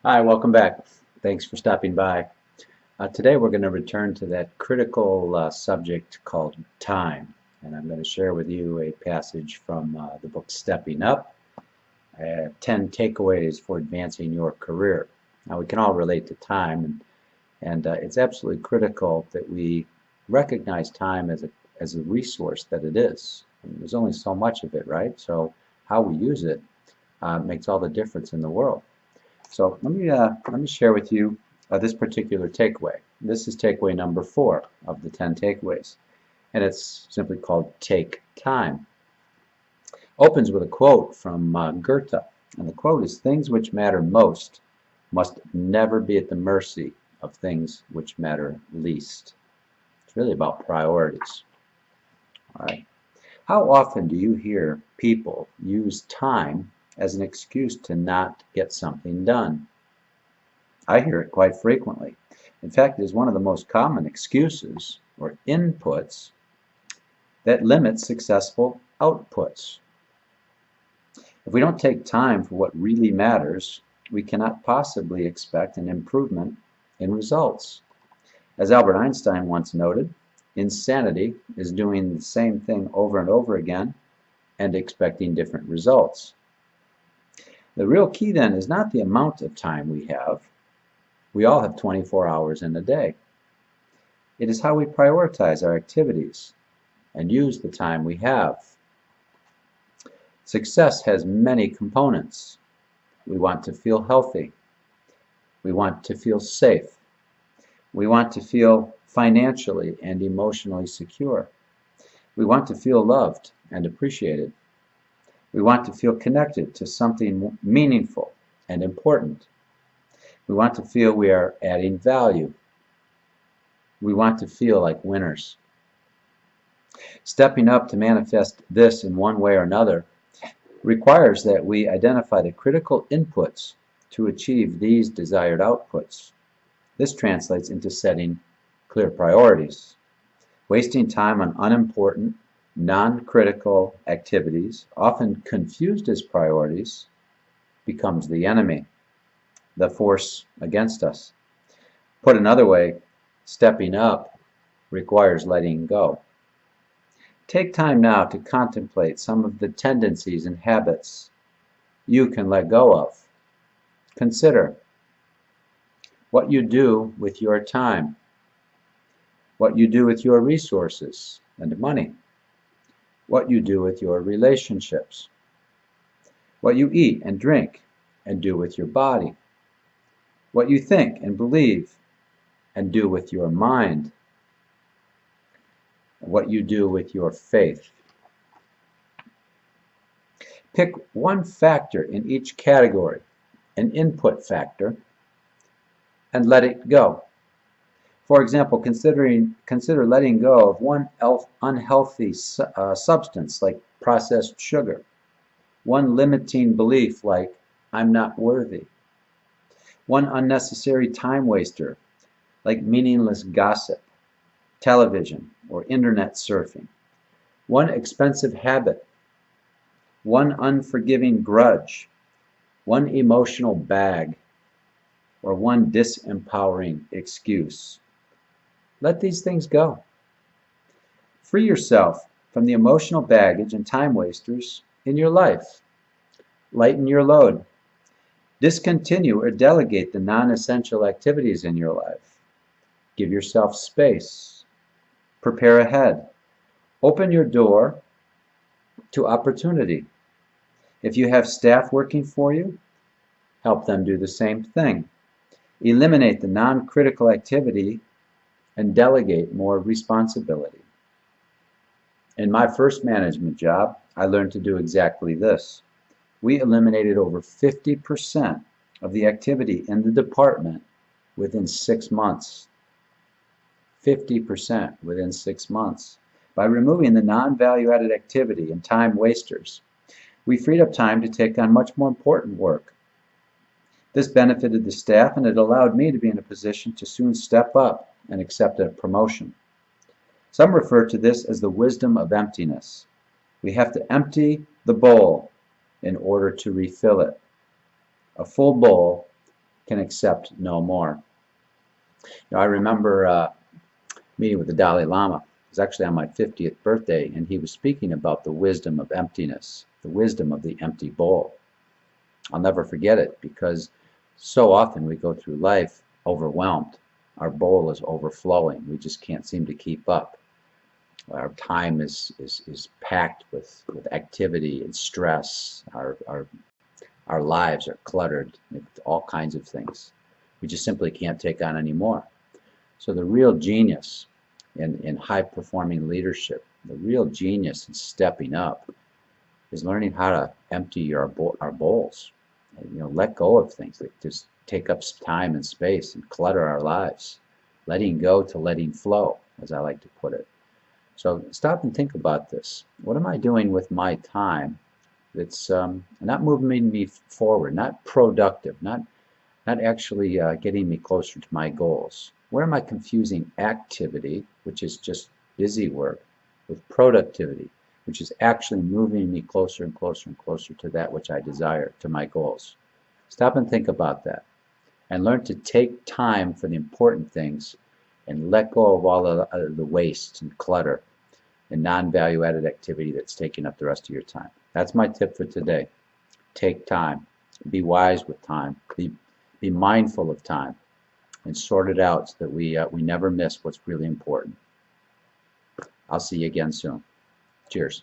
Hi, welcome back. Thanks for stopping by. Today we're going to return to that critical subject called time. And I'm going to share with you a passage from the book Stepping Up, 10 Takeaways for Advancing Your Career. Now we can all relate to time, and it's absolutely critical that we recognize time as a resource that it is. I mean, there's only so much of it, right? So how we use it makes all the difference in the world. So let me share with you this particular takeaway. This is takeaway number 4 of the 10 takeaways, and it's simply called Take Time. Opens with a quote from Goethe, and the quote is, "Things which matter most must never be at the mercy of things which matter least." It's really about priorities. All right. How often do you hear people use time as an excuse to not get something done? I hear it quite frequently. In fact, it is one of the most common excuses or inputs that limits successful outputs. If we don't take time for what really matters, we cannot possibly expect an improvement in results. As Albert Einstein once noted, insanity is doing the same thing over and over again and expecting different results. The real key then is not the amount of time we have. We all have 24 hours in a day. It is how we prioritize our activities and use the time we have. Success has many components. We want to feel healthy. We want to feel safe. We want to feel financially and emotionally secure. We want to feel loved and appreciated. We want to feel connected to something meaningful and important. We want to feel we are adding value. We want to feel like winners. Stepping up to manifest this in one way or another requires that we identify the critical inputs to achieve these desired outputs. This translates into setting clear priorities. Wasting time on unimportant, non-critical activities, often confused as priorities, becomes the enemy, the force against us. Put another way, stepping up requires letting go. Take time now to contemplate some of the tendencies and habits you can let go of. Consider what you do with your time, what you do with your resources and money, what you do with your relationships, what you eat and drink and do with your body, what you think and believe and do with your mind, what you do with your faith. Pick one factor in each category, an input factor, and let it go. For example, consider letting go of one unhealthy substance like processed sugar, one limiting belief like "I'm not worthy," one unnecessary time waster like meaningless gossip, television, or internet surfing, one expensive habit, one unforgiving grudge, one emotional bag, or one disempowering excuse. Let these things go. Free yourself from the emotional baggage and time wasters in your life. Lighten your load. Discontinue or delegate the non-essential activities in your life. Give yourself space. Prepare ahead. Open your door to opportunity. If you have staff working for you, help them do the same thing. Eliminate the non-critical activity and delegate more responsibility. In my first management job, I learned to do exactly this. We eliminated over 50% of the activity in the department within 6 months. 50% within 6 months. By removing the non-value-added activity and time wasters, we freed up time to take on much more important work. This benefited the staff, and it allowed me to be in a position to soon step up and accept a promotion. Some refer to this as the wisdom of emptiness. We have to empty the bowl in order to refill it. A full bowl can accept no more. I remember meeting with the Dalai Lama. It was actually on my 50th birthday, and he was speaking about the wisdom of emptiness, the wisdom of the empty bowl. I'll never forget it because so often we go through life overwhelmed. Our bowl is overflowing. We just can't seem to keep up. Our time is packed with activity and stress. Our lives are cluttered with all kinds of things. We just simply can't take on any more. So the real genius in high-performing leadership, the real genius in stepping up, is learning how to empty our bowls. And, let go of things that just take up time and space and clutter our lives. Letting go to letting flow, as I like to put it. So stop and think about this. What am I doing with my time that's not moving me forward, not productive, not actually getting me closer to my goals? Where am I confusing activity, which is just busy work, with productivity, which is actually moving me closer and closer and closer to that which I desire, to my goals? Stop and think about that. And learn to take time for the important things and let go of all the waste and clutter and non-value added activity that's taking up the rest of your time. That's my tip for today. Take time. Be wise with time. Be mindful of time and sort it out so that we never miss what's really important. I'll see you again soon. Cheers.